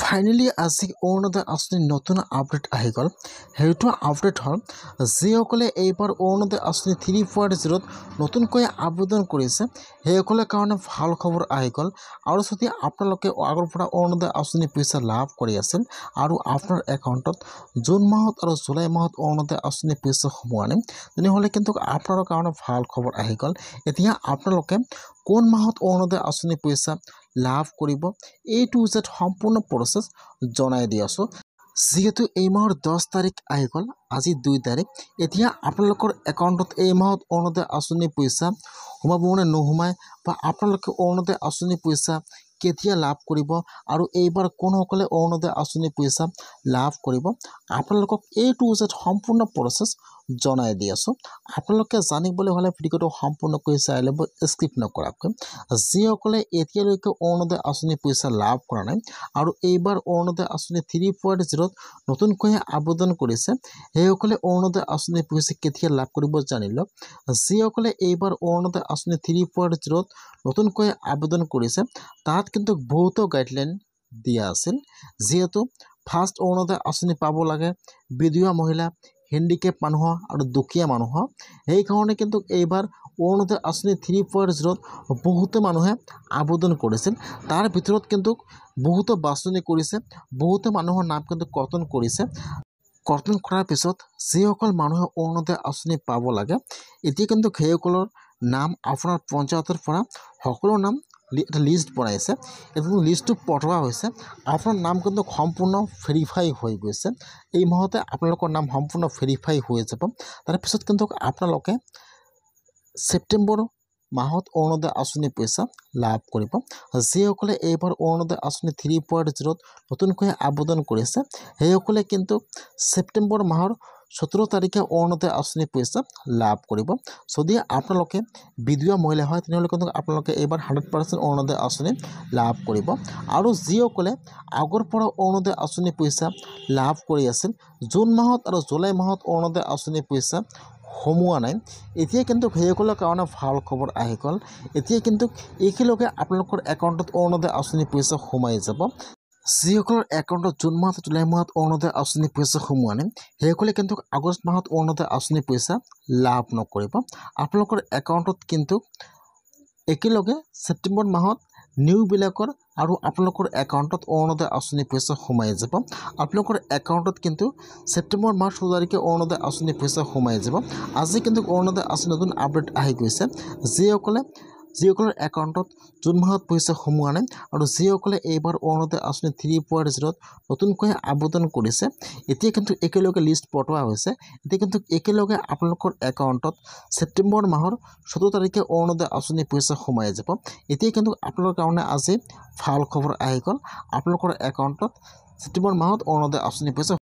Finally আজি অৰুণোদয় আঁচনিৰ নতুন আপডেট আহি গ'ল। সেইটো আপডেট হ'ল যিসকলে এইবাৰ অৰুণোদয় আঁচনি 3.0ত নতুনকৈ আবেদন কৰিছে সেইসকলৰ কাৰণে ভাল খবৰ আহি গ'ল। আৰু যদি আপোনালোকে আগৰ পৰা অৰুণোদয় আঁচনি পইচা লাভ কৰি আছিল আৰু আপোনাৰ একাউণ্টত জুন মাহত আৰু জুলাই মাহত অৰুণোদয় আঁচনি পইচা সোমোৱা নাই, তেনেহ'লে কিন্তু আপোনাৰ কাৰণে ভাল খবৰ আহি গ'ল। এতিয়া আপোনালোকে কোন মাহত অৰুণোদয় আঁচনি পইচা লাভ কৰিব A to Z সম্পূৰ্ণ প্ৰচেছ জনাই দি আছোঁ। যিহেতু এই মাহৰ 10 তাৰিখ আহি গ'ল, আজি 2 তাৰিখ। এতিয়া আপোনালোকৰ একাউণ্টত এই মাহত অৰুণোদয় আঁচনি পইচা সোমাব নে নোসোমায়, বা আপোনালোকে অৰুণোদয় আঁচনি পইচা কেতিয়া লাভ কৰিব আৰু এইবাৰ কোনসকলে অৰুণোদয় আঁচনি পইচা লাভ কৰিব, আপোনালোকক A to Z সম্পূৰ্ণ প্ৰচেছ জনাই দি আছোঁ। আপোনালোকে জানিবলৈ হ'লে ভিডিঅ'টো সম্পূৰ্ণকৈ চাই ল'ব, স্কিপ নকৰাকৈ। যিসকলে এতিয়ালৈকে অৰুণোদয় আঁচনি পইচা লাভ কৰা নাই আৰু এইবাৰ অৰুণোদয় আঁচনি 3.0ত নতুনকৈ আবেদন কৰিছে, সেইসকলে অৰুণোদয় আঁচনি পইচা কেতিয়া লাভ কৰিব জানি লওক। যিসকলে এইবাৰ অৰুণোদয় আঁচনি 3.0ত নতুনকৈ আবেদন কৰিছে, তাত কিন্তু বহুতো গাইডলাইন দিয়া আছিল। যিহেতু ফাৰ্ষ্ট অৰুণোদয় আঁচনি পাব লাগে বিধৱা মহিলা, হেণ্ডিকেপ মানুহ আৰু দুখীয়া মানুহ। সেইকাৰণে কিন্তু এইবাৰ অৰুণোদয় আঁচনি 3.0ত বহুতো মানুহে আবেদন কৰিছিল। তাৰ ভিতৰত কিন্তু বহুতো বাছনি কৰিছে, বহুতো মানুহৰ নাম কিন্তু কৰ্তন কৰিছে। কৰ্তন কৰাৰ পিছত যিসকল মানুহে অৰুণোদয় আঁচনি পাব লাগে, এতিয়া কিন্তু সেইসকলৰ নাম আপোনাৰ পঞ্চায়তৰ পৰা সকলো নাম এটা লিষ্ট বনাইছে। এইটো লিষ্টটো পঠোৱা হৈছে। আপোনাৰ নাম কিন্তু সম্পূৰ্ণ ভেৰিফাই হৈ গৈছে। এই মাহতে আপোনালোকৰ নাম সম্পূৰ্ণ ভেৰিফাই হৈ যাব। তাৰপিছত কিন্তু আপোনালোকে ছেপ্টেম্বৰ মাহত অৰুণোদয় আঁচনি পইচা লাভ কৰিব। যিসকলে এইবাৰ অৰুণোদয় আঁচনি 3.0ত নতুনকৈ আবেদন কৰিছে, সেইসকলে কিন্তু ছেপ্টেম্বৰ মাহৰ 17 তাৰিখে অৰুণোদয় আঁচনি পইচা লাভ কৰিব। যদি আপোনালোকে বিধৱা মহিলা হয়, তেনেহ'লে কিন্তু আপোনালোকে এইবাৰ 100% অৰুণোদয় আঁচনি লাভ কৰিব। আৰু যিসকলে আগৰ পৰা অৰুণোদয় আঁচনি পইচা লাভ কৰি আছিল, জুন মাহত আৰু জুলাই মাহত অৰুণোদয় আঁচনি পইচা সোমোৱা নাই, এতিয়া কিন্তু সেইসকলৰ কাৰণে ভাল খবৰ আহি গ'ল। এতিয়া কিন্তু একেলগে আপোনালোকৰ একাউণ্টত অৰুণোদয় আঁচনি পইচা সোমাই যাব। যিসকলৰ একাউণ্টত জুন মাহত জুলাই মাহত অৰুণোদয় আঁচনি পইচা সোমোৱা নাই, সেইসকলে কিন্তু আগষ্ট মাহত অৰুণোদয় আঁচনি পইচা লাভ নকৰিব। আপোনালোকৰ একাউণ্টত কিন্তু একেলগে ছেপ্টেম্বৰ মাহত নিউবিলাকৰ আৰু আপোনালোকৰ একাউণ্টত অৰুণোদয় আঁচনি পইচা সোমাই যাব। আপোনালোকৰ একাউণ্টত কিন্তু ছেপ্টেম্বৰ মাহৰ 16 তাৰিখে অৰুণোদয় আঁচনি পইচা সোমাই যাব। আজি কিন্তু অৰুণোদয় আঁচনি নতুন আপডেট আহি গৈছে। যিসকলৰ একাউণ্টত জুন মাহত পইচা সোমোৱা নাই আৰু যিসকলে এইবাৰ অৰুণোদয় আঁচনি 3.0ত নতুনকৈ আবেদন কৰিছে, এতিয়া কিন্তু একেলগে লিষ্ট পঠোৱা হৈছে। এতিয়া কিন্তু একেলগে আপোনালোকৰ একাউণ্টত ছেপ্টেম্বৰ মাহৰ 17 তাৰিখে অৰুণোদয় আঁচনি পইচা সোমাই যাব। এতিয়া কিন্তু আপোনালোকৰ কাৰণে আজি ভাল খবৰ আহি গ'ল। আপোনালোকৰ একাউণ্টত ছেপ্টেম্বৰ মাহত অৰুণোদয় আঁচনি পইচা